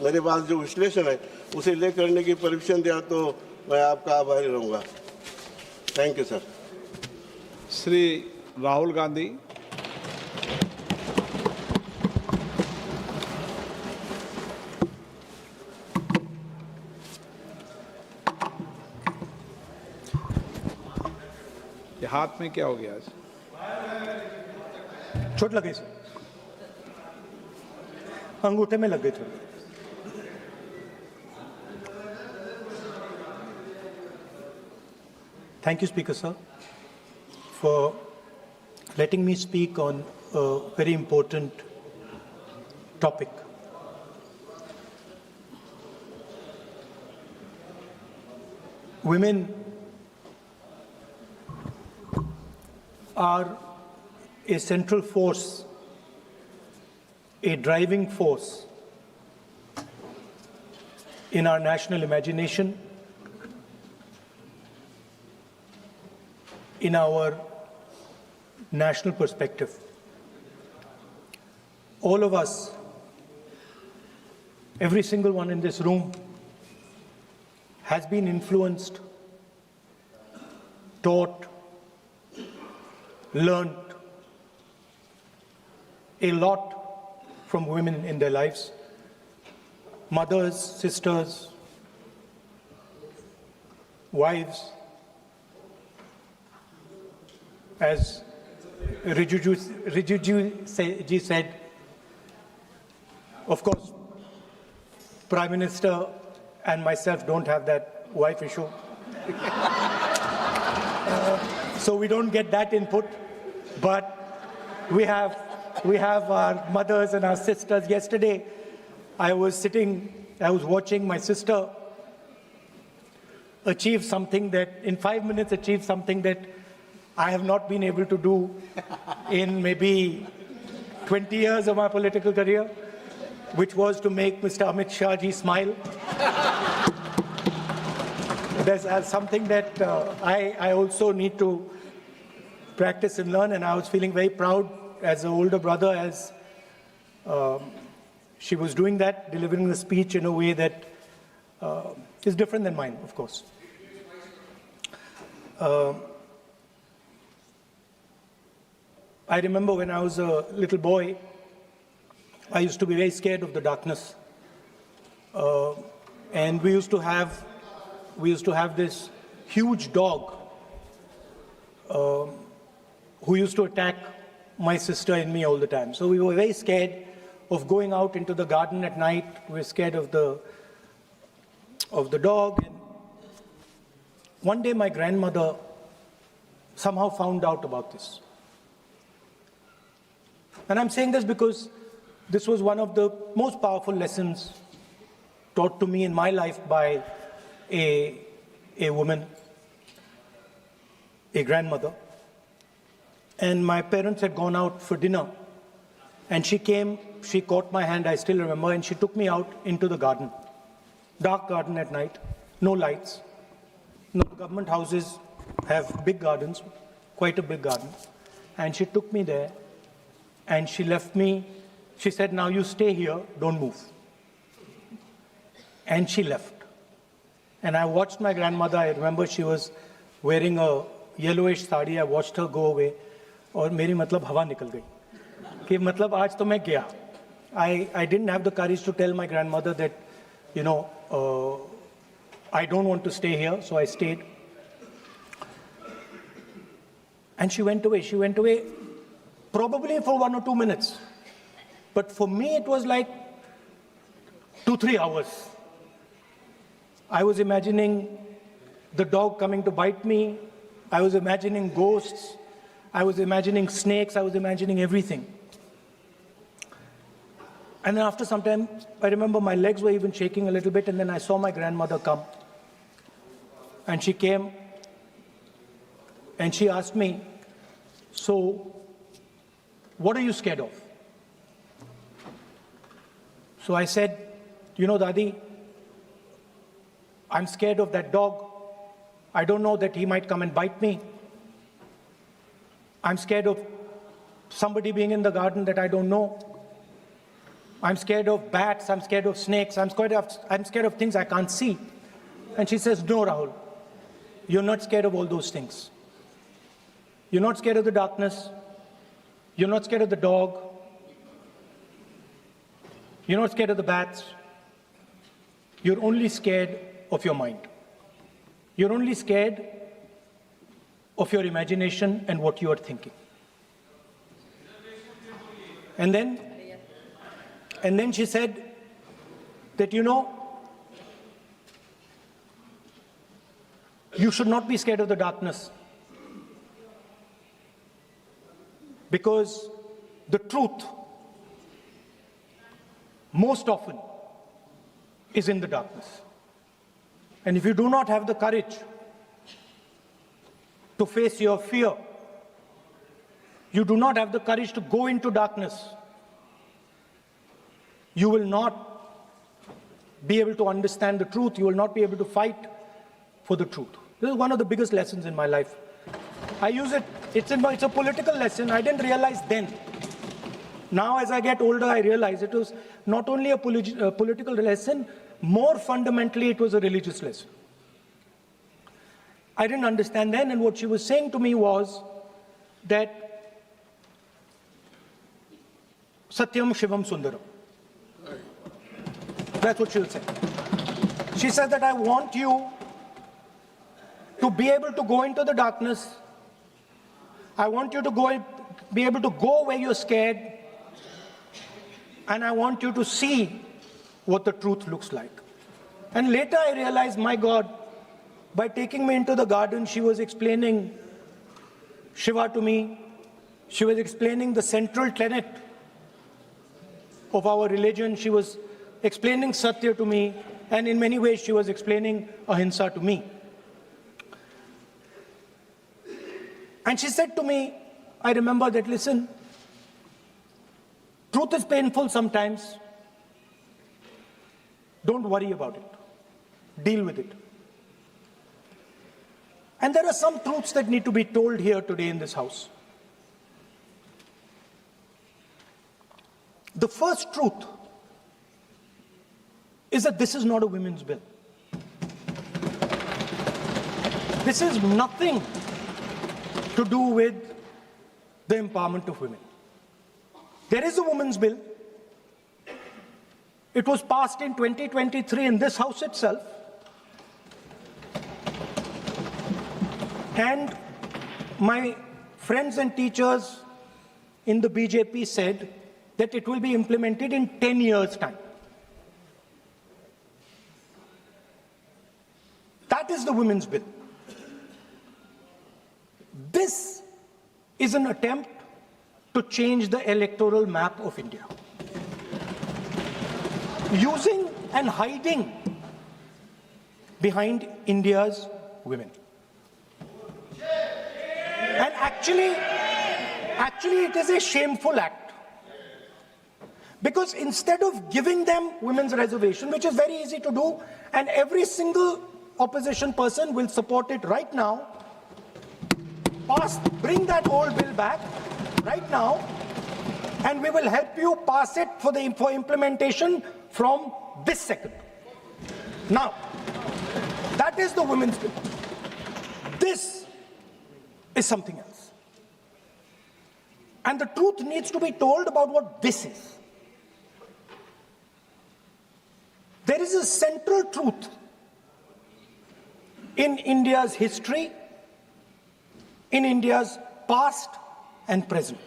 मेरे पास जो विश्लेषण है उसे ले करने की परमिशन दिया तो मैं आपका आभारी रहूँगा। Thank you sir. Shri Rahul Gandhi. ये हाथ में क्या हो गया आज? चोट लगी सर, अंगूठे में लग गई थोड़ी। Thank you, Speaker sir, for letting me speak on a very important topic. Women are a central force, a driving force in our national imagination, in our national perspective. All of us, every single one in this room, has been influenced, taught, learned a lot from women in their lives. Mothers, sisters, wives. As Rijiju ji said, of course, Prime Minister and myself don't have that wife issue. So we don't get that input, but we have our mothers and our sisters. Yesterday, I was watching my sister achieve something that, in 5 minutes, achieve something that I have not been able to do in maybe 20 years of my political career, which was to make Mr. Amit Shah ji smile. There's something that I also need to practice and learn, and I was feeling very proud as an older brother as she was doing that, delivering the speech in a way that is different than mine, of course. I remember when I was a little boy, I used to be very scared of the darkness. And we used to have this huge dog who used to attack my sister and me all the time. So we were very scared of going out into the garden at night. We were scared of the dog. And one day my grandmother somehow found out about this. And I'm saying this because this was one of the most powerful lessons taught to me in my life by a woman, a grandmother. And my parents had gone out for dinner. And she came, she caught my hand, I still remember, and she took me out into the garden. Dark garden at night, no lights. No, government houses have big gardens, quite a big garden. And she took me there. And she left me, she said, now you stay here, don't move. And she left. And I watched my grandmother, I remember she was wearing a yellowish sari, I watched her go away. और मेरी मतलब हवा निकल गई कि मतलब आज तो मैं गया. I didn't have the courage to tell my grandmother that, you know, I don't want to stay here, so I stayed. And she went away. She went away probably for 1 or 2 minutes. But for me, it was like 2-3 hours. I was imagining the dog coming to bite me. I was imagining ghosts. I was imagining snakes. I was imagining everything. And then after some time, I remember my legs were even shaking a little bit, and then I saw my grandmother come. And she came, and she asked me, so, what are you scared of? So I said, you know, Dadi, I'm scared of that dog. I don't know that he might come and bite me. I'm scared of somebody being in the garden that I don't know. I'm scared of bats, I'm scared of snakes, I'm scared of things I can't see. And she says, no, Rahul, you're not scared of all those things. You're not scared of the darkness. You're not scared of the dog. You're not scared of the bats. You're only scared of your mind. You're only scared of your imagination and what you are thinking. And then she said that, you know, you should not be scared of the darkness, because the truth most often is in the darkness. And if you do not have the courage to face your fear, you do not have the courage to go into darkness, you will not be able to understand the truth. You will not be able to fight for the truth. This is one of the biggest lessons in my life. I use it, it's a political lesson. I didn't realize then. Now as I get older, I realize it was not only a political lesson, more fundamentally it was a religious lesson. I didn't understand then, and what she was saying to me was that Satyam Shivam Sundaram. That's what she'll say. She said that I want you to be able to go into the darkness. I want you to be able to go where you're scared. And I want you to see what the truth looks like. And later I realized, my God, by taking me into the garden, she was explaining Shiva to me. She was explaining the central tenet of our religion. She was explaining Satya to me. And in many ways, she was explaining Ahimsa to me. And she said to me, I remember that, listen, truth is painful sometimes. Don't worry about it. Deal with it. And there are some truths that need to be told here today in this house. The first truth is that this is not a women's bill. This is nothing to do with the empowerment of women. There is a women's bill. It was passed in 2023 in this house itself. And my friends and teachers in the BJP said that it will be implemented in 10 years' time. That is the women's bill. This is an attempt to change the electoral map of India. Using and hiding behind India's women. And actually it is a shameful act. Because instead of giving them women's reservation, which is very easy to do, and every single opposition person will support it right now, bring that old bill back right now, and we will help you pass it for implementation from this second. Now, that is the women's bill. This is something else. And the truth needs to be told about what this is. There is a central truth in India's history, in India's past and present.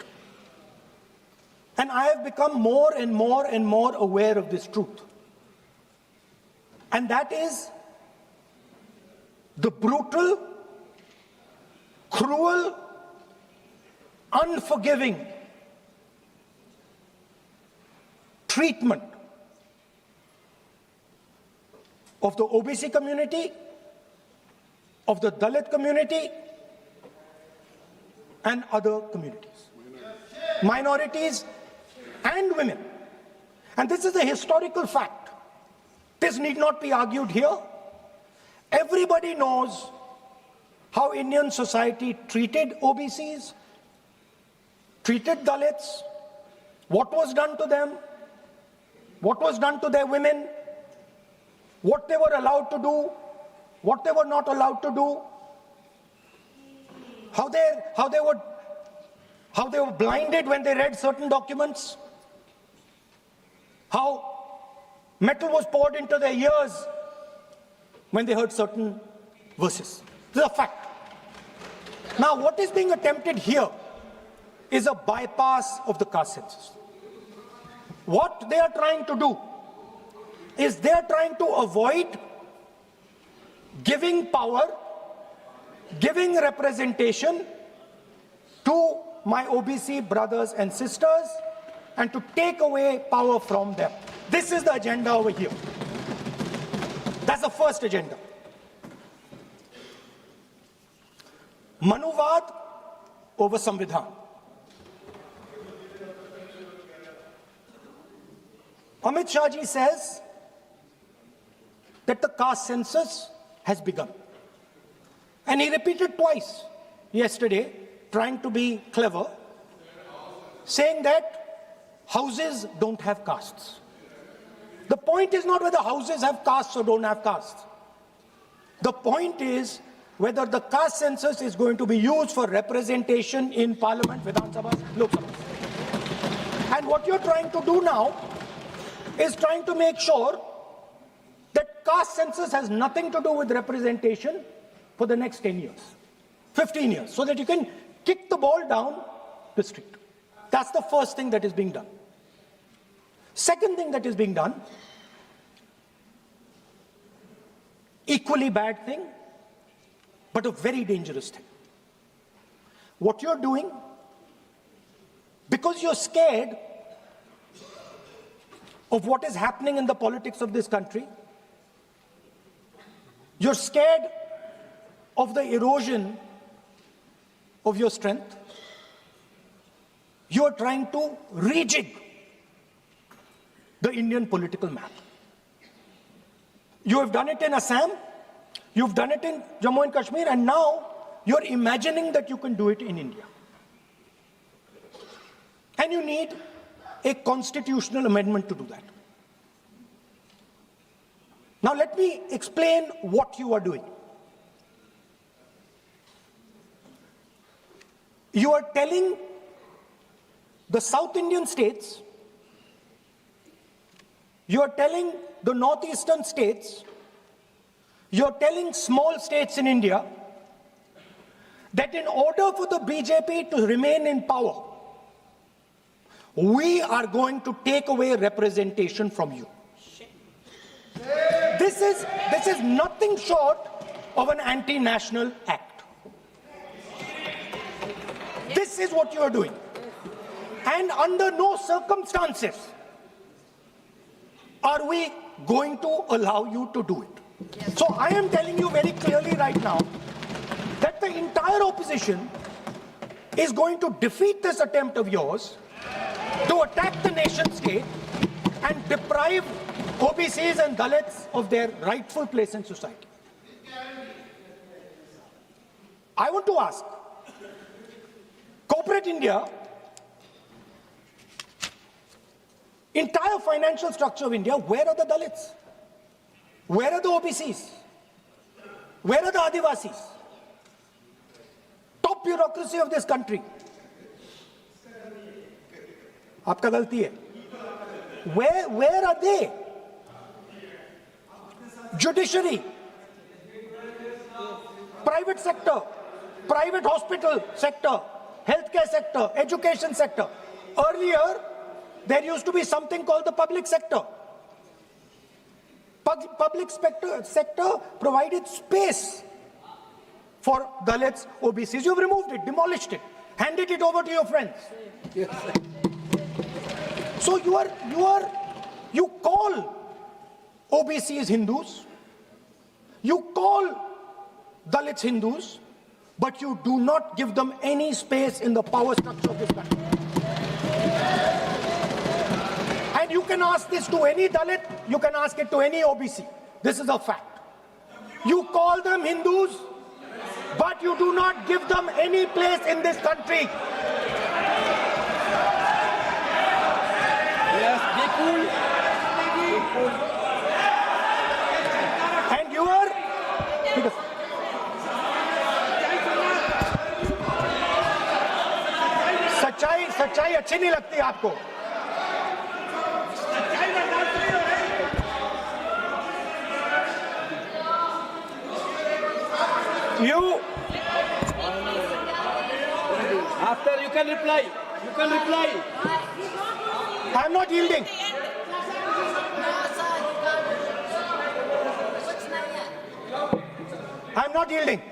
And I have become more and more and more aware of this truth. And that is the brutal, cruel, unforgiving treatment of the OBC community, of the Dalit community, and other communities, minorities and women. And this is a historical fact. This need not be argued here. Everybody knows how Indian society treated OBCs, treated Dalits, what was done to them, what was done to their women, what they were allowed to do, what they were not allowed to do, how they were blinded when they read certain documents, how metal was poured into their ears when they heard certain verses. This is a fact. Now, what is being attempted here is a bypass of the caste census. What they are trying to do is they are trying to avoid giving power, giving representation to my OBC brothers and sisters and to take away power from them. This is the agenda over here. That's the first agenda. Manuvad over Samvidhan. Amit Shah ji says that the caste census has begun. And he repeated twice yesterday, trying to be clever, saying that houses don't have castes. The point is not whether houses have castes or don't have castes. The point is whether the caste census is going to be used for representation in Parliament, Vidhan Sabha, Lok Sabha. And what you're trying to do now is trying to make sure that caste census has nothing to do with representation for the next 10 years, 15 years, so that you can kick the ball down the street. That's the first thing that is being done. Second thing that is being done, equally bad thing, but a very dangerous thing. What you're doing, because you're scared of what is happening in the politics of this country, you're scared of the erosion of your strength, you're trying to rejig the Indian political map. You have done it in Assam, you've done it in Jammu and Kashmir, and now you're imagining that you can do it in India. And you need a constitutional amendment to do that. Now let me explain what you are doing. You are telling the South Indian states, you are telling the northeastern states, you are telling small states in India that in order for the BJP to remain in power, we are going to take away representation from you. This is nothing short of an anti-national act. This is what you are doing. And under no circumstances are we going to allow you to do it. So I am telling you very clearly right now that the entire opposition is going to defeat this attempt of yours to attack the nation state and deprive OBCs and Dalits of their rightful place in society. I want to ask, corporate India, entire financial structure of India, where are the Dalits? Where are the OBCs? Where are the Adivasis? Top bureaucracy of this country. Aapka galti hai. Where are they? Judiciary, private sector, private hospital sector, healthcare sector, education sector. Earlier, there used to be something called the public sector. Public sector provided space for Dalits, OBCs. You've removed it, demolished it, handed it over to your friends. So you call OBCs Hindus, you call Dalits Hindus, but you do not give them any space in the power structure of this country. And you can ask this to any Dalit, you can ask it to any OBC. This is a fact. You call them Hindus, but you do not give them any place in this country. Yes, be cool. And you are सच्चाई अच्छी नहीं लगती आपको? You After you can reply. You can reply. I'm not yielding. I'm not yielding.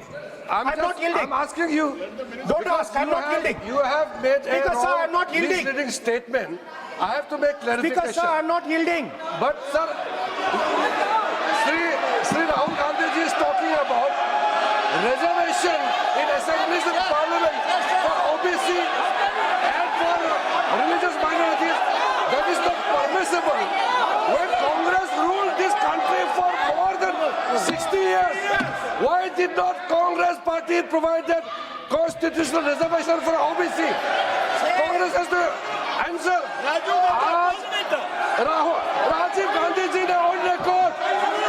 I'm not yielding. I'm asking you. Don't ask. I'm not yielding. You have made Speaker, a sir, I'm not yielding. misleading statement. I have to make clarification. Speaker, sir, I'm not yielding. But sir, Sri Rahul Gandhi ji is talking about reservation in assemblies and parliament for OBC and for religious minorities. That is not permissible. When Congress ruled this country for more than 60 years, why did not Congress party provide that constitutional reservation for OBC? Congress has to answer. Rajiv Gandhi ji ने on record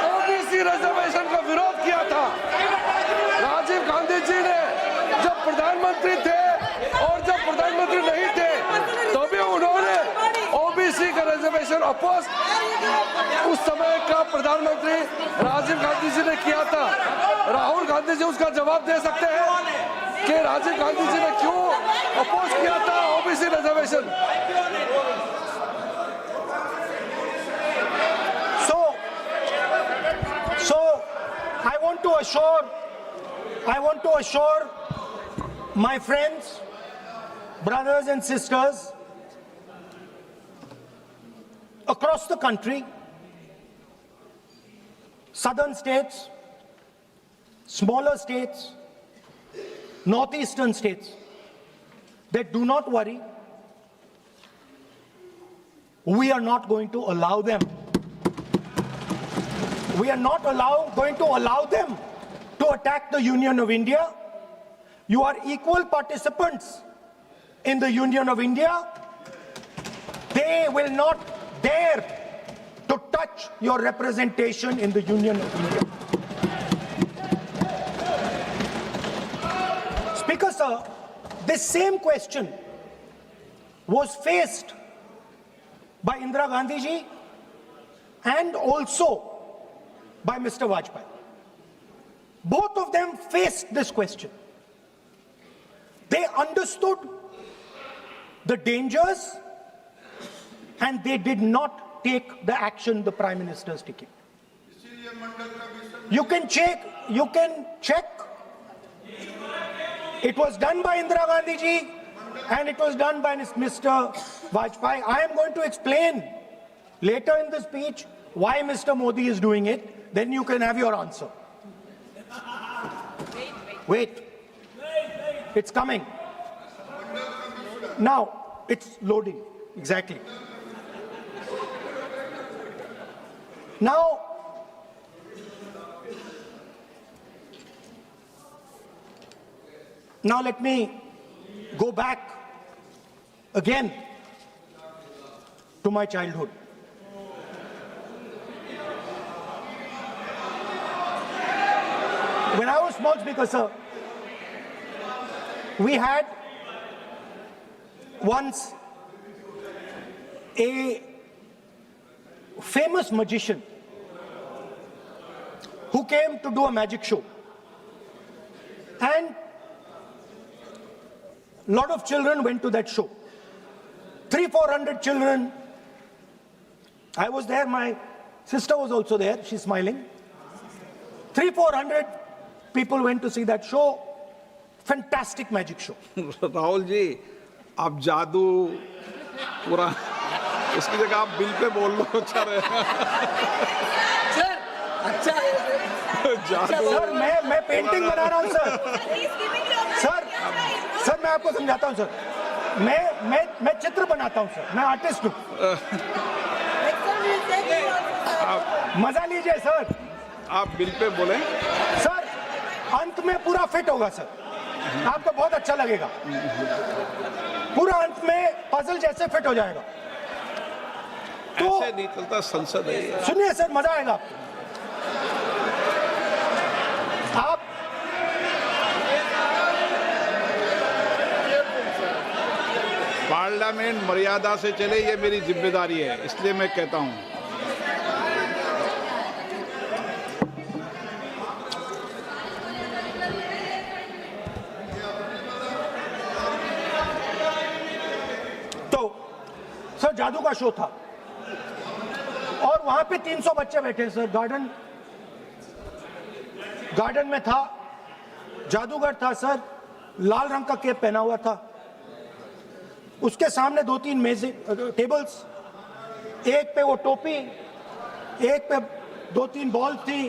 OBC reservation का विरोध किया था। राजीव गांधी जी ने जब प्रधानमंत्री थे और जब प्रधानमंत्री नहीं थे तभी उन्होंने ओबीसी का रिजर्वेशन अपोज उस समय का प्रधानमंत्री राजीव गांधी जी ने किया था। राहुल गांधी जी उसका जवाब दे सकते हैं कि राजीव गांधी जी ने क्यों अपोज किया था OBC reservation. So I want to assure my friends, brothers and sisters across the country, southern states, smaller states, northeastern states, that do not worry, we are not going to allow them. We are not going to allow them to attack the Union of India. You are equal participants in the Union of India. They will not dare to touch your representation in the Union of India. Speaker, sir, this same question was faced by Indira Gandhi ji and also by Mr. Vajpayee. Both of them faced this question. They understood the dangers and they did not take the action the Prime Minister is taking. You can check. It was done by Indira Gandhi ji and it was done by Mr. Vajpayee. I am going to explain later in the speech why Mr. Modi is doing it. Then you can have your answer. Wait. It's coming. Now, it's loading. Exactly. Now, let me go back again to my childhood. When I was small, Speaker, sir, we had once a famous magician who came to do a magic show. And a lot of children went to that show. 300-400 children. I was there, my sister was also there, she's smiling. 300-400 people went to see that show. Fantastic magic show. Rahul ji, आप जादू पूरा उसकी जगह आप bill pay बोल लो, अच्छा रहेगा। Sir, अच्छा है। जादू। सर, मैं पेंटिंग बना रहा हूँ सर। सर, मैं आपको समझाता हूँ सर। मैं चित्र बनाता हूँ सर। मैं आर्टिस्ट हूँ। मजा लीजिए सर। आप बिल पे बोले। सर, अंत में पूरा फिट होगा सर। आपको बहुत अच्छा लगेगा। पूरा अंत में पजल जैसे फिट हो जाएगा। ऐसे नहीं चलता, संसद है ये। सुनिए सर, मजा आएगा आपको। आप पार्लियामेंट मर्यादा से चले, ये मेरी जिम्मेदारी है, इसलिए मैं कहता हूं। तो सर जादू का शो था और वहां पे 300 बच्चे बैठे सर। गार्डन में था, जादूगर था सर, लाल रंग का कैप पहना हुआ था। उसके सामने 2-3 मेजें, टेबल्स, एक पे वो टोपी, एक पे 2-3 बॉल थी,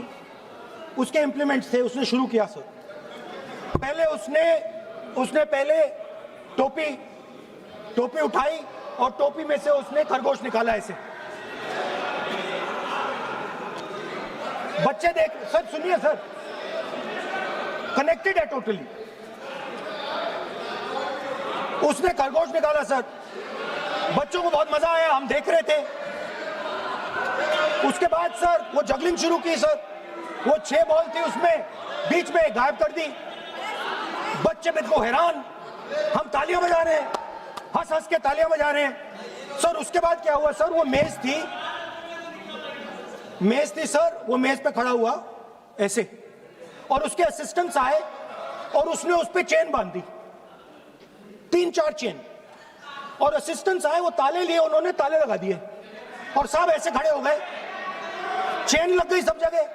उसके इंप्लीमेंट्स थे। उसने शुरू किया सर। पहले उसने पहले टोपी उठाई और टोपी में से उसने खरगोश निकाला ऐसे। बच्चे देख, सर सुनिए सर, कनेक्टेड है टोटली। उसने खरगोश निकाला सर, बच्चों को बहुत मजा आया, हम देख रहे थे। उसके बाद सर वो जगलिंग शुरू की सर। वो 6 बॉल थी, उसमें बीच में गायब कर दी। बच्चे बिल्कुल हैरान, हम तालियां बजा रहे हैं, हंस हंस के तालियां बजा रहे हैं सर। उसके बाद क्या हुआ सर, वो मेज थी सर, वो मेज पे खड़ा हुआ ऐसे, और उसके असिस्टेंट्स आए और उसने उस पे चेन बांध दी, 3-4 चेन। और असिस्टेंट्स आए, वो ताले लिए, उन्होंने ताले लगा दिए और साहब ऐसे खड़े हो गए, चेन लग गई सब जगह।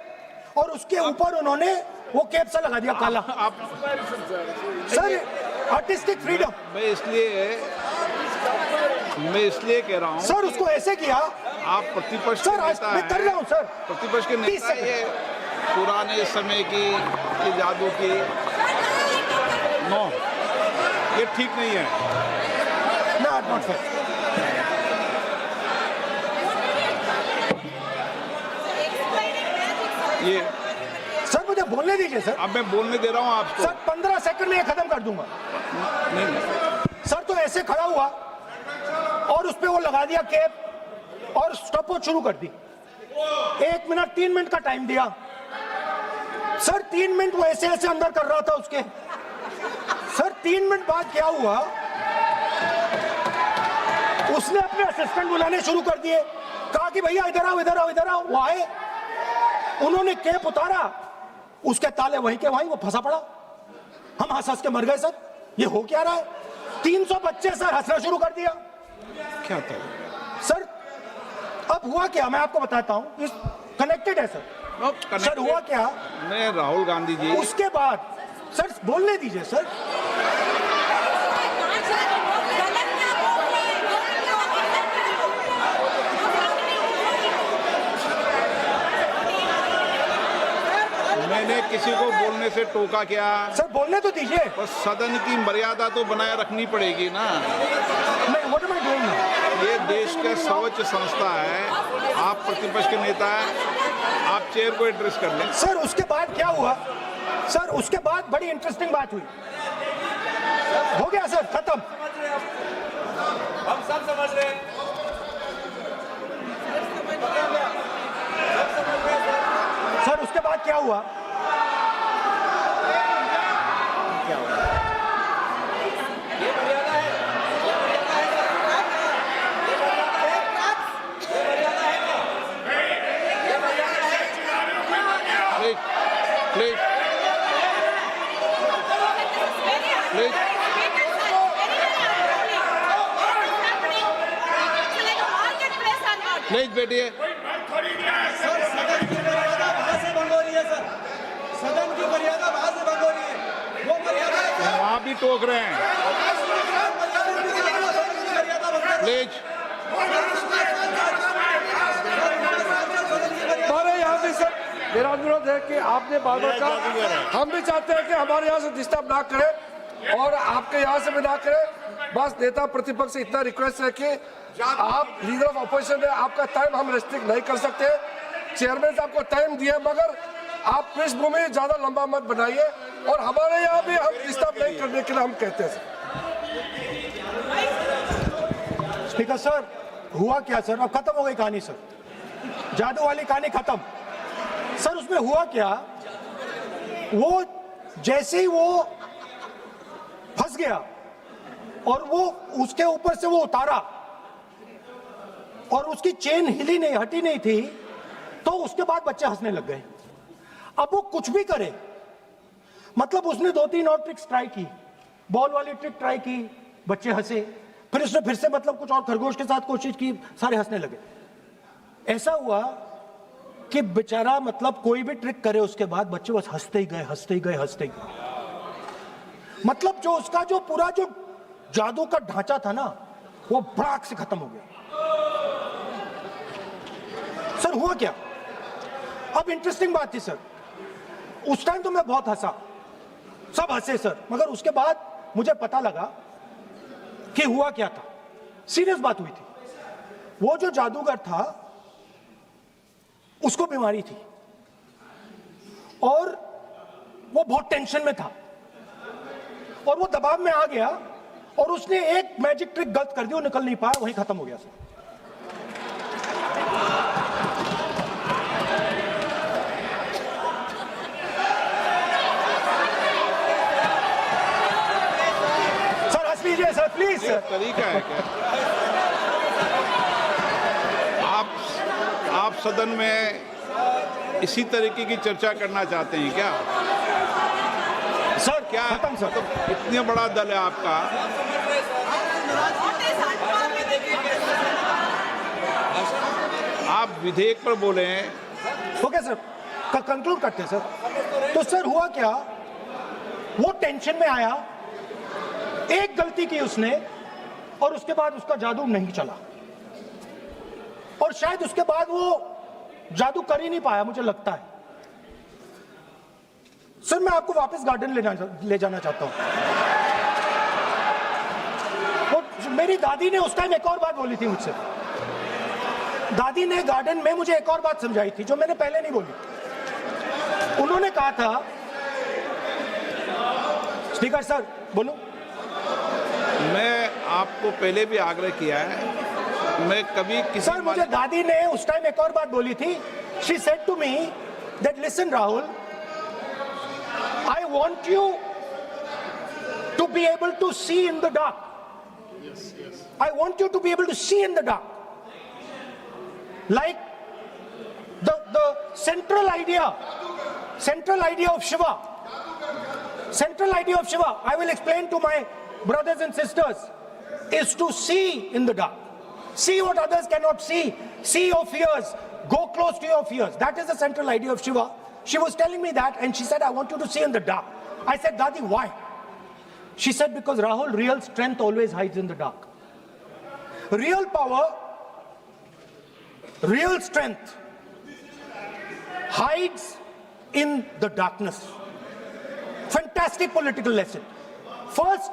और उसके ऊपर उन्होंने वो कैप सा लगा दिया काला। Sir artistic freedom. मैं इसलिए कह रहा हूं सर उसको ऐसे किया। आप प्रतिपक्ष सर के आज नेता मैं कर रहा हूं सर। हैं, प्रतिपक्ष के 30 नेता, सेकंड। ये पुराने समय की ये जादू की नो, ये ठीक नहीं है। Not fair. ये सर मुझे बोलने दीजिए सर। अब मैं बोलने दे रहा हूं आपको। सर 15 सेकंड में ये खत्म कर दूंगा। नहीं, सर तो ऐसे खड़ा हुआ और उस पे वो लगा दिया कैप और स्टॉपवॉच शुरू कर दी। 1 मिनट 3 मिनट का टाइम दिया सर। 3 मिनट वो ऐसे ऐसे अंदर कर रहा था उसके। सर 3 मिनट बाद क्या हुआ, उसने अपने असिस्टेंट बुलाने शुरू कर दिए, कहा कि भैया इधर आओ इधर आओ इधर आओ। वो आए, उन्होंने कैप उतारा, उसके ताले वहीं के वहीं, वो फंसा पड़ा। हम हंस हंस के मर गए सर, ये हो क्या रहा है। 300 बच्चे सर हंसना शुरू कर दिया। क्या था सर अब हुआ क्या, मैं आपको बताता हूं, कनेक्टेड है सर। सर हुआ क्या, मैं राहुल गांधी जी, उसके बाद सर बोलने दीजिए सर। मैंने किसी को बोलने से टोका क्या? सर बोलने तो दीजिए। बस सदन की मर्यादा तो बनाए रखनी पड़ेगी ना। नहीं, व्हाट एम आई डूइंग? ये देश का सर्वोच्च संस्था है, आप प्रतिपक्ष के नेता हैं, आप चेयर को एड्रेस कर लें। सर उसके बाद क्या हुआ सर, उसके बाद बड़ी इंटरेस्टिंग बात हुई। हो गया सर, खत्म। हम सब समझ रहे हैं। सर उसके बाद क्या हुआ, प्लीज प्लीज बैठिए। सदन की मर्यादा वहां से भंग हो रही है। वो मर्यादा वहां भी टोक रहे हैं। प्लीज हमारे यहाँ भी सर मेरा अनुरोध है कि आपने बार बार कहा, हम भी चाहते हैं कि हमारे यहाँ से डिस्टर्ब ना करें और आपके यहाँ से भी ना करें। बस नेता प्रतिपक्ष से इतना रिक्वेस्ट है कि आप लीडर ऑफ अपोजिशन है, आपका टाइम हम रेस्ट्रिक्ट नहीं कर सकते। चेयरमैन आपको टाइम दिया, मगर आप पृष्ठभूमि ज्यादा लंबा मत बनाइए और हमारे यहाँ भी हम डिस्टर्ब नहीं करने के लिए हम कहते हैं। स्पीकर सर हुआ क्या सर? अब खत्म हो गई कहानी सर, जादू वाली कहानी खत्म। सर उसमें हुआ क्या, वो जैसे ही वो फंस गया और वो उसके ऊपर से वो उतारा और उसकी चेन हिली नहीं, हटी नहीं थी, तो उसके बाद बच्चे हंसने लग गए। अब वो कुछ भी करे, मतलब उसने 2-3 और ट्रिक्स ट्राई की, बॉल वाली ट्रिक ट्राई की, बच्चे हंसे, फिर उसने फिर से मतलब कुछ और खरगोश के साथ कोशिश की, सारे हंसने लगे। ऐसा हुआ कि बेचारा मतलब कोई भी ट्रिक करे उसके बाद बच्चे बस हंसते ही गए, हंसते ही गए, हंसते ही गए। मतलब जो उसका जो पूरा जो जादू का ढांचा था ना, वो भड़ाक से खत्म हो गया। सर हुआ क्या, अब इंटरेस्टिंग बात थी सर, उस टाइम तो मैं बहुत हंसा, सब हंसे सर, मगर उसके बाद मुझे पता लगा कि हुआ क्या था। सीरियस बात हुई थी, वो जो जादूगर था उसको बीमारी थी और वो बहुत टेंशन में था और वो दबाव में आ गया और उसने एक मैजिक ट्रिक गलत कर दी, वो निकल नहीं पाया, वहीं खत्म हो गया सर। सर हंस लीजिए सर, प्लीज ये सर। तरीका है क्या? आप सदन में इसी तरीके की चर्चा करना चाहते हैं क्या? सर क्या खत्म सर। मतलब इतने बड़ा दल है आपका, आप विधेयक पर बोले हैं। ओके सर, कंक्लूड करते हैं सर। तो सर हुआ क्या, वो टेंशन में आया, एक गलती की उसने और उसके बाद उसका जादू नहीं चला और शायद उसके बाद वो जादू कर ही नहीं पाया, मुझे लगता है। सर मैं आपको वापस गार्डन ले जाना चाहता हूं। वो मेरी दादी ने उस टाइम एक और बात बोली थी मुझसे, दादी ने गार्डन में मुझे एक और बात समझाई थी जो मैंने पहले नहीं बोली। उन्होंने कहा था, स्पीकर सर बोलूं? मैं आपको पहले भी आग्रह किया है, मैं कभी किसी सर मुझे दादी ने उस टाइम एक और बात बोली थी। She said to me that listen Rahul, I want you to be able to see in the dark. I want you to be able to see in the dark, like the central idea of Shiva. Central idea of Shiva, I will explain to my brothers and sisters, is to see in the dark. See what others cannot see. See your fears. Go close to your fears. That is the central idea of Shiva. She was telling me that and she said, I want you to see in the dark. I said, Dadi, why? She said, because Rahul, real strength always hides in the dark. Real power, real strength hides in the darkness. Fantastic political lesson. First,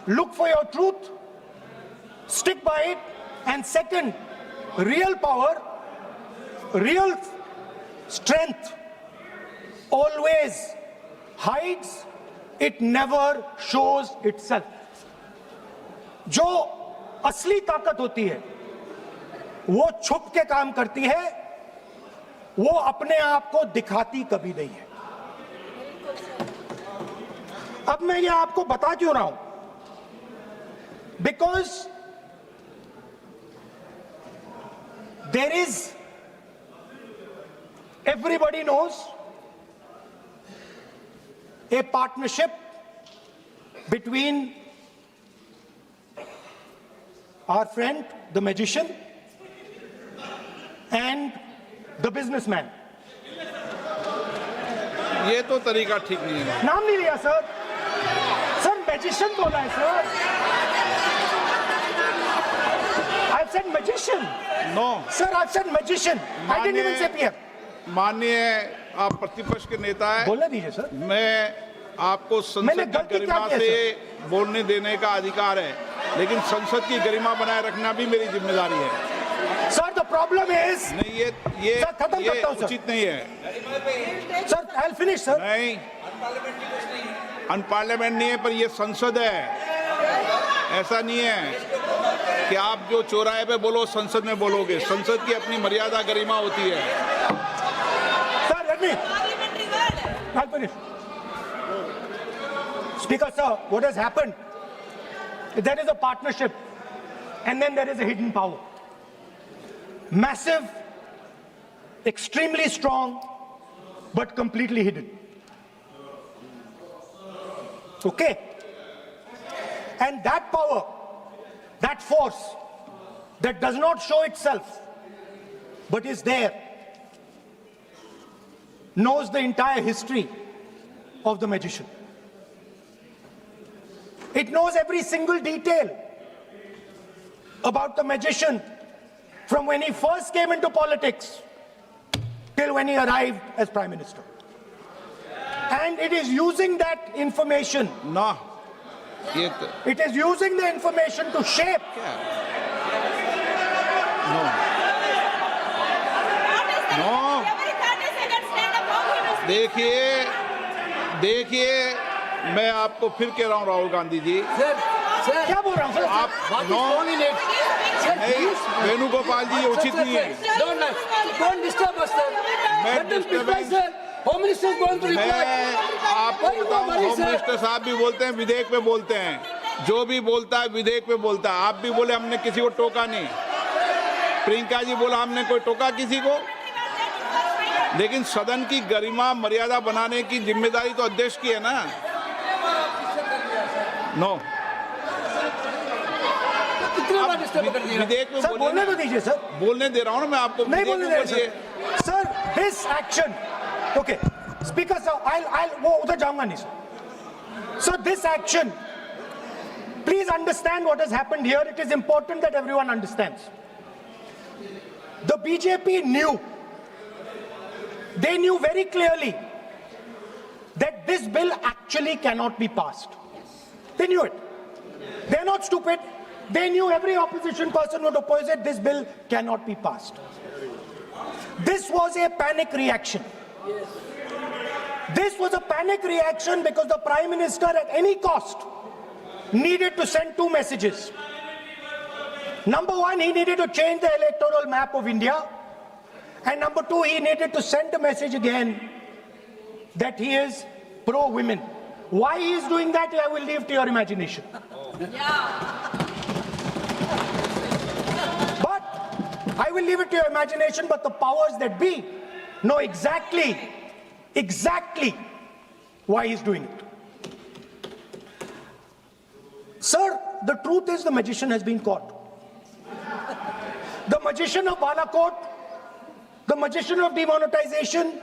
look for your truth, stick by it, and second, real power, real strength always hides, it never shows itself. जो असली ताकत होती है वो छुप के काम करती है, वो अपने आप को दिखाती कभी नहीं है। अब मैं ये आपको बता क्यों रहा हूं? Because there is, everybody knows, a partnership between our friend the magician and the businessman. ये तो तरीका ठीक नहीं है। नाम नहीं लिया सर, सर मैजिशियन बोला है sir. I've said magician. No Sir, I've said magician. I didn't even say PM. माननीय आप प्रतिपक्ष के नेता हैं, बोलने दीजिए सर। मैं आपको मैंने संसद की गलती क्या गरिमा की है, से बोलने देने का अधिकार है, लेकिन संसद की गरिमा बनाए रखना भी मेरी जिम्मेदारी है। Sir, the problem is, नहीं ये सर, खत्म ये करता हूं, सर। उचित नहीं है। sir, I'll finish sir. नहीं, अनपार्लियामेंट नहीं है, पर ये संसद है, ऐसा नहीं है। कि आप जो चौराहे पे बोलो संसद में बोलोगे। संसद की अपनी मर्यादा गरिमा होती है। Sir, let me. I'll finish. Speaker, sir, what has happened? There is a partnership, and then there is a hidden power. Massive, extremely strong, but completely hidden. Okay? And that power, that force, that does not show itself, but is there, knows the entire history of the magician. It knows every single detail about the magician from when he first came into politics till when he arrived as Prime Minister. And it is using that information, ना ये it is using the information to shape देखिए मैं आपको फिर कह रहा हूँ राहुल गांधी जी, क्या बोल रहा हूँ सर? आप नहीं, वेणुगोपाल जी ये उचित नहीं है। Don't disturb us, sir. Let them reply, sir. Home Minister is going to reply. मैं आपको बताऊं, होम मिनिस्टर साहब भी बोलते हैं, विधेयक पे बोलते हैं, जो भी बोलता है विधेयक पे बोलता है। आप भी बोले हमने किसी को टोका नहीं, प्रियंका जी बोला हमने कोई टोका किसी को, लेकिन सदन की गरिमा मर्यादा बनाने की जिम्मेदारी तो अध्यक्ष की है ना। नो विधेयक में सर बोलने तो दीजिए सर। बोलने दे रहा हूँ ना मैं आपको। नहीं बोलने दे रहे sir. This action, okay speaker sir, I'll वो उधर जाऊंगा नहीं sir. So this action, please understand what has happened here. It is important that everyone understands. The BJP knew, they knew very clearly that this bill actually cannot be passed. They knew it. They're not stupid. They knew every opposition person would oppose it. This bill cannot be passed. This was a panic reaction. This was a panic reaction because the Prime Minister at any cost needed to send two messages. Number one, he needed to change the electoral map of India. And number two, he needed to send a message again that he is pro-women. Why he is doing that, I will leave to your imagination. But I will leave it to your imagination, but the powers that be know exactly why he's doing it. Sir, the truth is the magician has been caught. The magician of Balakot, the magician of demonetization,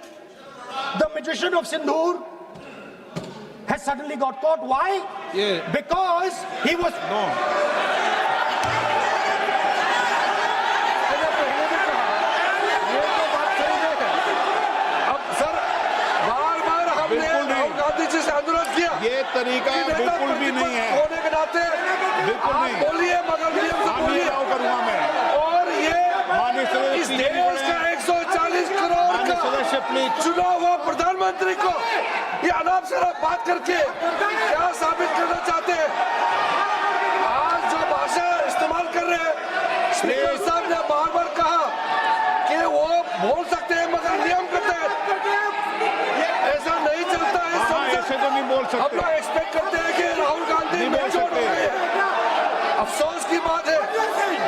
the magician of Sindhur has suddenly got caught. Why? Yeah. Because he was... ये तरीका बिल्कुल भी नहीं है। होने के नाते बिल्कुल आप नहीं। बोलिए मगर नियम से बोलिए। करूंगा मैं। और ये इस देश का 140 करोड़ का चुना हुआ प्रधानमंत्री को ये अनाप शराब बात करके क्या साबित करना चाहते हैं? आज जो भाषा इस्तेमाल कर रहे हैं, स्पीकर साहब ने बार-बार कहा कि वो बोल सकते हैं मगर नियम के तहत ऐसा नहीं चलता है। ऐसे तो नहीं बोल सकते। हम लोग एक्सपेक्ट करते हैं कि राहुल गांधी मेच्योर हो गए। अफसोस की बात है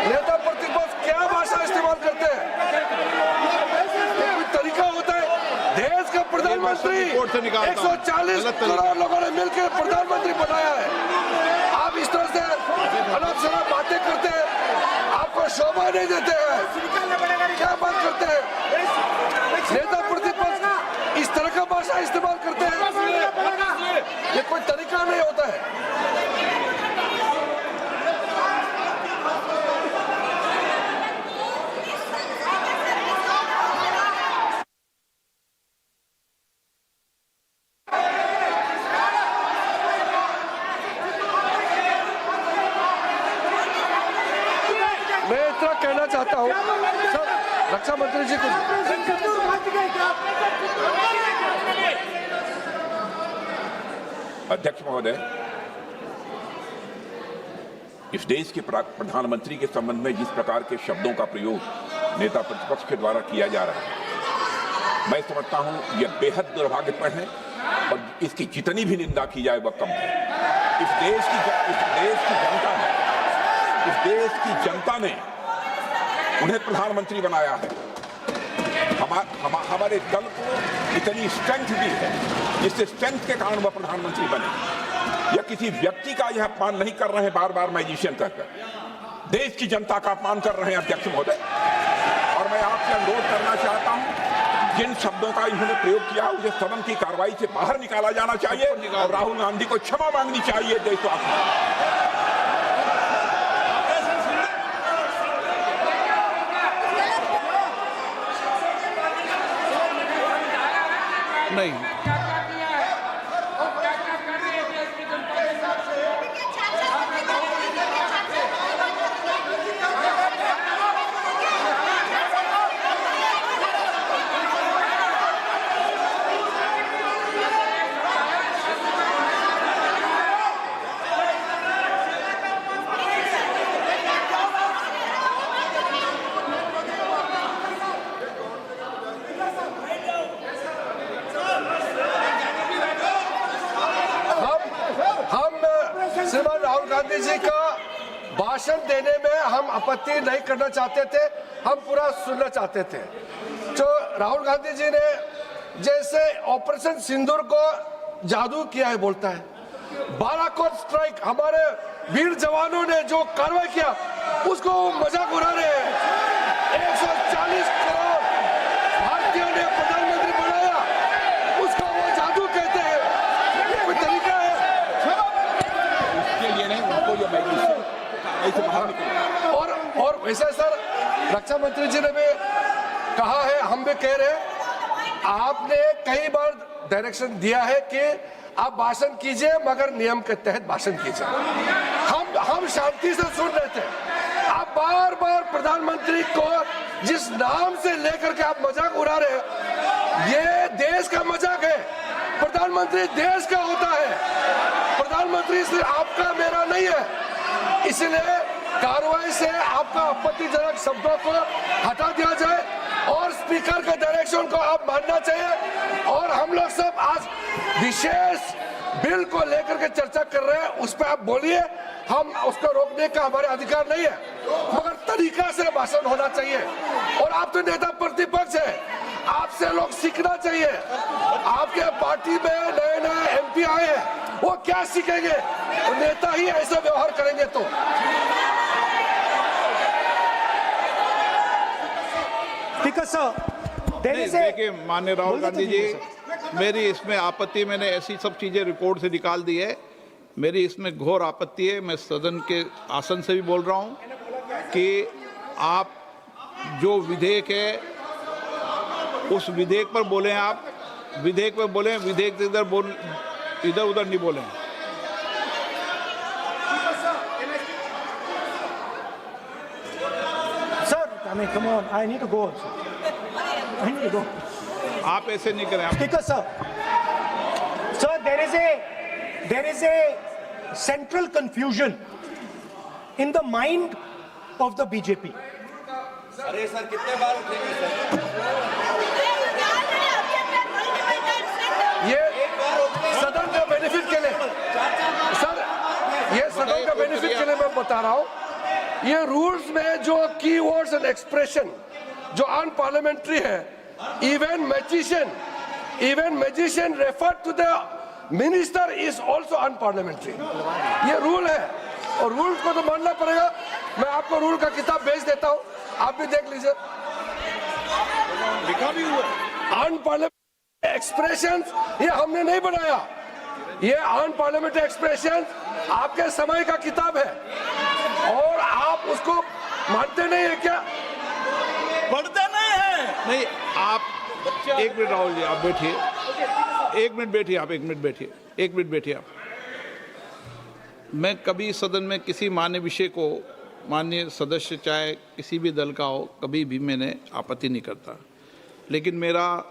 नेता प्रतिपक्ष क्या भाषा इस्तेमाल करते हैं। कोई तरीका होता है। देश का प्रधानमंत्री 140 करोड़ लोगों ने मिलकर प्रधानमंत्री बनाया है। आप इस तरह से अनाप शराब बातें करते हैं, आपको शोभा नहीं देते हैं। क्या बात करते हैं? नेता प्रतिपक्ष इस तरह का भाषा इस्तेमाल करते हैं, ये कोई तरीका नहीं होता है। मैं इतना कहना चाहता हूँ सर, रक्षा मंत्री जी को अध्यक्ष महोदय, इस देश के प्रधानमंत्री के संबंध में जिस प्रकार के शब्दों का प्रयोग नेता प्रतिपक्ष के द्वारा किया जा रहा है, मैं समझता हूं यह बेहद दुर्भाग्यपूर्ण है और इसकी जितनी भी निंदा की जाए वह कम है। इस देश की जनता ने उन्हें प्रधानमंत्री बनाया है। हमारे दल को इतनी स्ट्रेंथ दी है जिससे स्ट्रेंथ के कारण वह प्रधानमंत्री बने। यह किसी व्यक्ति का यह अपमान नहीं कर रहे हैं बार बार मैजिशियन कहकर, देश की जनता का अपमान कर रहे हैं अध्यक्ष महोदय। और मैं आपसे अनुरोध करना चाहता हूं, जिन शब्दों का इन्होंने प्रयोग किया उसे सदन की कार्रवाई से बाहर निकाला जाना चाहिए और राहुल गांधी को क्षमा मांगनी चाहिए देशवासियों। नहीं, श्रीमान राहुल गांधी जी का भाषण देने में हम आपत्ति नहीं करना चाहते थे, हम पूरा सुनना चाहते थे। जो राहुल गांधी जी ने जैसे ऑपरेशन सिंदूर को जादू किया है बोलता है, बालाकोट स्ट्राइक हमारे वीर जवानों ने जो कार्रवाई किया उसको मजाक उड़ा रहे हैं। 140 करोड़ भारतीयों ने प्रधानमंत्री बनाया, उसको वो जादू कहते हैं। ये कोई तरीका है? और वैसे सर रक्षा मंत्री जी ने भी कहा है, हम भी कह रहे हैं, आपने कई बार डायरेक्शन दिया है कि आप भाषण कीजिए मगर नियम के तहत भाषण कीजिए। हम शांति से सुन रहे थे, आप बार बार प्रधानमंत्री को जिस नाम से लेकर के आप मजाक उड़ा रहे हैं, ये देश का मजाक है। प्रधानमंत्री देश का होता है, प्रधानमंत्री सिर्फ आपका मेरा नहीं है। इसलिए कार्रवाई से आपका आपत्तिजनक शब्दों को हटा दिया जाए और स्पीकर के डायरेक्शन को आप मानना चाहिए। और हम लोग सब आज विशेष बिल को लेकर के चर्चा कर रहे हैं, उस पर आप बोलिए, हम उसको रोकने का हमारे अधिकार नहीं है, मगर तरीका से भाषण होना चाहिए। और आप तो नेता प्रतिपक्ष है, आपसे लोग सीखना चाहिए। आपके पार्टी में नए नए एमपी आए हैं, वो क्या सीखेंगे? वो नेता ही ऐसा व्यवहार करेंगे तो। देखिए माननीय राहुल गांधी जी, मेरी इसमें आपत्ति, मैंने ऐसी सब चीजें रिपोर्ट से निकाल दी है। मेरी इसमें घोर आपत्ति है, मैं सदन के आसन से भी बोल रहा हूं कि आप जो विधेयक है उस विधेयक पर बोले, आप विधेयक पर बोले, विधेयक इधर उधर नहीं बोले। Sir, I mean, come on, I need to go also. I need to go. आप ऐसे नहीं करें। Speaker, sir. Sir, there is a central confusion in the mind of the BJP. अरे सर कितने बार उठेंगे सर? ये सदन का बेनिफिट के लिए सर, ये सदन का बेनिफिट के लिए मैं बता रहा हूँ, ये रूल्स में जो कीवर्ड्स एंड एक्सप्रेशन जो अनपार्लियामेंट्री है, even magician refer to the minister is also unparliamentary. ये रूल है और रूल्स को तो मानना पड़ेगा। मैं आपको रूल का किताब भेज देता हूँ, आप भी देख लीजिए। अनपार्लियामेंट्री एक्सप्रेशंस ये हमने नहीं बनाया, ये अनपार्लियामेंट्री एक्सप्रेशंस आपके समय का किताब है और आप उसको मानते नहीं है क्या? पढ़ते नहीं है। नहीं, आप एक मिनट राहुल जी, आप बैठिए, एक मिनट बैठिए, आप एक मिनट बैठिए, एक मिनट बैठिए आप। मैं कभी सदन में किसी मान्य विषय को, माननीय सदस्य चाहे किसी भी दल का हो, कभी भी मैंने आपत्ति नहीं करता, लेकिन मेरा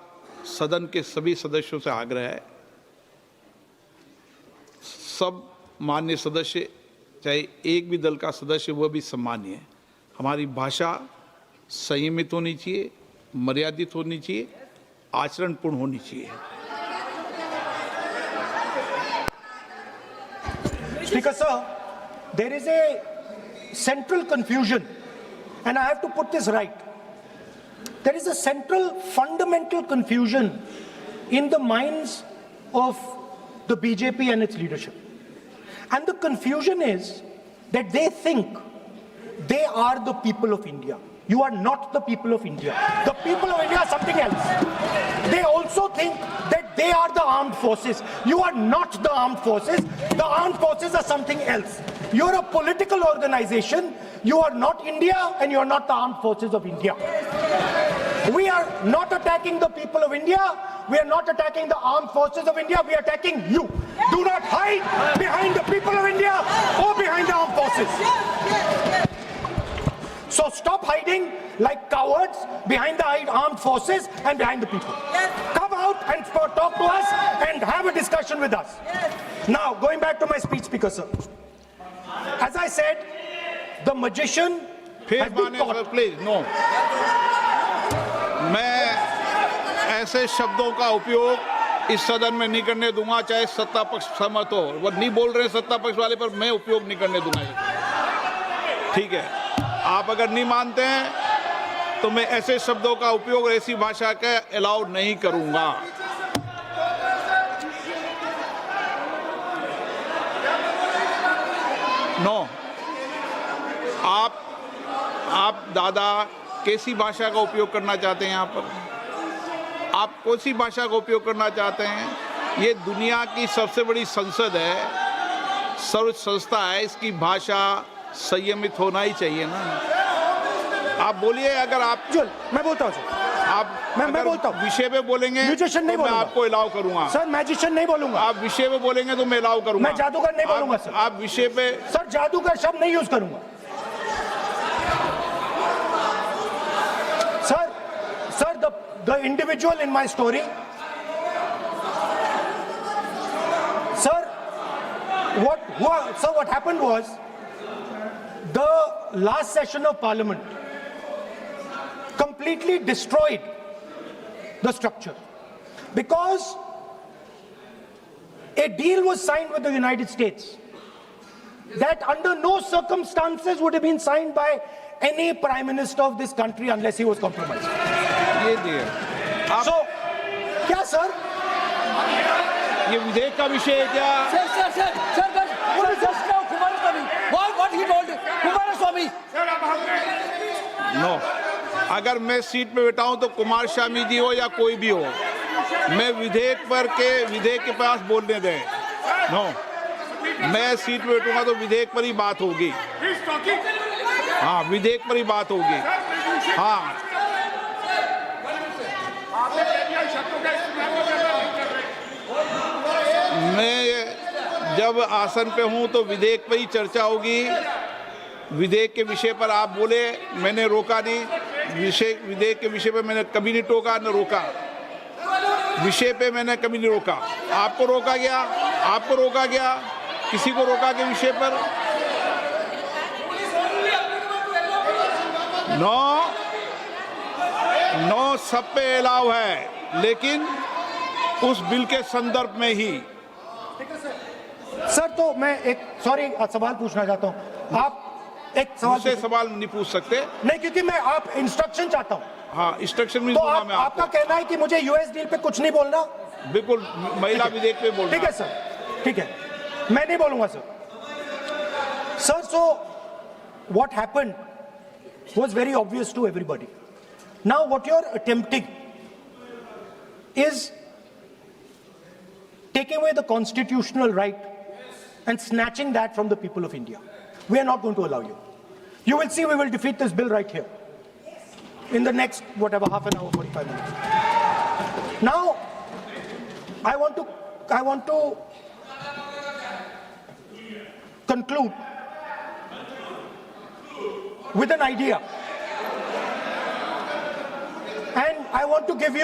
सदन के सभी सदस्यों से आग्रह है, सब माननीय सदस्य चाहे एक भी दल का सदस्य वह भी सम्मानीय है। हमारी भाषा संयमित होनी चाहिए, मर्यादित होनी चाहिए, आचरणपूर्ण होनी चाहिए। Speaker sir, there is a central confusion, and I have to put this right. There is a central fundamental confusion in the minds of the BJP and its leadership. And the confusion is that they think they are the people of India. You are not the people of India. The people of India are something else. They also think that they are the armed forces. You are not the armed forces. The armed forces are something else. You're a political organization. You are not India and you are not the armed forces of India. We are not attacking the people of India. We are not attacking the armed forces of India. We are attacking you. Do not hide behind the people of India or behind the armed forces. So stop hiding like cowards behind the armed forces and behind the people. Come out and talk to us and have a discussion with us. Now, going back to my speech, Speaker sir. As I said, the magician has been caught. Please no, मैं ऐसे शब्दों का उपयोग इस सदन में नहीं करने दूंगा, चाहे सत्ता पक्ष सहमत हो। वो नहीं बोल रहे सत्ता पक्ष वाले, पर मैं उपयोग नहीं करने दूंगा। ठीक है, आप अगर नहीं मानते हैं तो मैं ऐसे शब्दों का उपयोग, ऐसी भाषा का अलाउ नहीं करूंगा। नो, आप दादा कैसी भाषा का उपयोग करना चाहते हैं? यहाँ पर आप कौन सी भाषा का उपयोग करना चाहते हैं? ये दुनिया की सबसे बड़ी संसद है, सर्व संस्था है, इसकी भाषा संयमित होना ही चाहिए ना। आप बोलिए, अगर आप मैं बोलता हूँ मैं बोलता हूँ विषय पे बोलेंगे म्यूजिशियन नहीं तो मैं बोलूंगा। आपको अलाउ करूंगा। सर मैजिशियन नहीं बोलूंगा। आप विषय पे बोलेंगे तो मैं अलाउ करूंगा। मैं जादूगर नहीं बोलूंगा सर। आप विषय पे सर जादूगर शब्द नहीं यूज करूंगा। Sir the individual in my story, sir, what happened was, the last session of Parliament completely destroyed the structure because a deal was signed with the United States that under no circumstances would have been signed by any prime minister of this country unless he was compromised. ये दिए So, क्या sir? ये विधेयक का विषय है क्या? Sir, just now Kumaraswamy. What he told Kumaraswamy? No, अगर मैं सीट पे बैठा हूं तो कुमार स्वामी जी हो या कोई भी हो, मैं विधेयक के पास बोलने दें। नो, मैं सीट पे बैठूंगा तो विधेयक पर ही बात होगी। हाँ, विधेयक पर ही बात होगी। हाँ, मैं जब आसन पे हूं तो विधेयक पर ही चर्चा होगी। विधेयक के विषय पर आप बोले, मैंने रोका नहीं। विधेयक के विषय पे मैंने कभी नहीं टोका न रोका। विषय पे मैंने कभी नहीं रोका। आपको रोका गया, किसी को रोका के विषय पर? नो, सब पे अलाउ है, लेकिन उस बिल के संदर्भ में ही। सर तो मैं एक सवाल पूछना चाहता हूं। आप एक सवाल नहीं पूछ सकते। नहीं, क्योंकि मैं आप इंस्ट्रक्शन चाहता हूं। हाँ, इंस्ट्रक्शन भी तो दूंगा मैं आपका कहना है कि मुझे यूएस डील पे कुछ नहीं बोलना? बिल्कुल, महिला विधेयक पे बोलना। ठीक है सर, ठीक है, मैं नहीं बोलूंगा sir. So what happened was very obvious to everybody. Now what you're attempting is taking away the constitutional right and snatching that from the people of India. We are not going to allow you. You will see we will defeat this bill right here in the next, half an hour, 45 minutes. Now, I want to conclude with an idea. And I want to give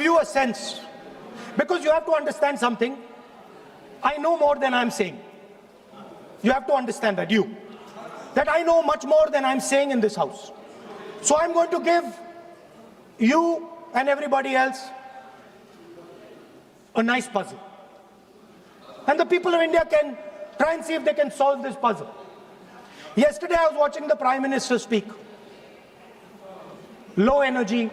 you a sense, because you have to understand something. I know more than I'm saying. You have to understand that, that I know much more than I'm saying in this house. So I'm going to give you and everybody else a nice puzzle. And the people of India can try and see if they can solve this puzzle. Yesterday I was watching the Prime Minister speak. Low energy,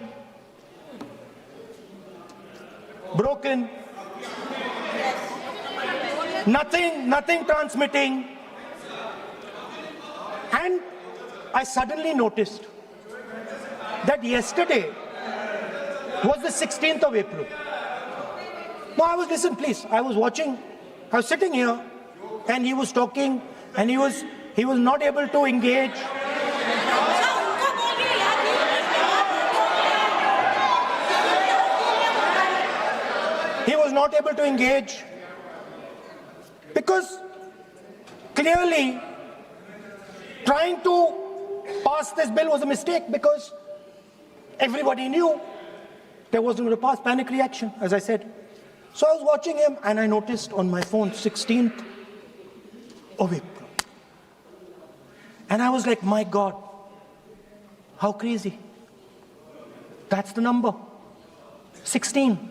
broken, nothing transmitting. And I suddenly noticed that yesterday was the 16th of April. No, listen please, I was watching, I was sitting here and he was talking and he was not able to engage. He was not able to engage because clearly trying to pass this bill was a mistake because everybody knew there wasn't going to pass. Panic reaction, as I said. So I was watching him and I noticed on my phone 16th of April. And I was like, my God, how crazy. That's the number. 16.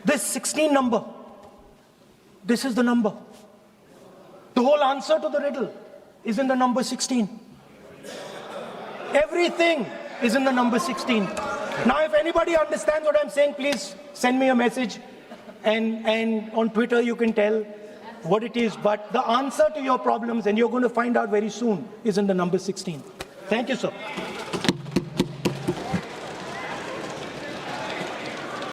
This 16 number. This is the number. The whole answer to the riddle is in the number 16. Everything is in the number 16. Now, if anybody understands what I'm saying, please send me a message. And on Twitter, you can tell what it is. But the answer to your problems, and you're going to find out very soon, is in the number 16. Thank you, sir.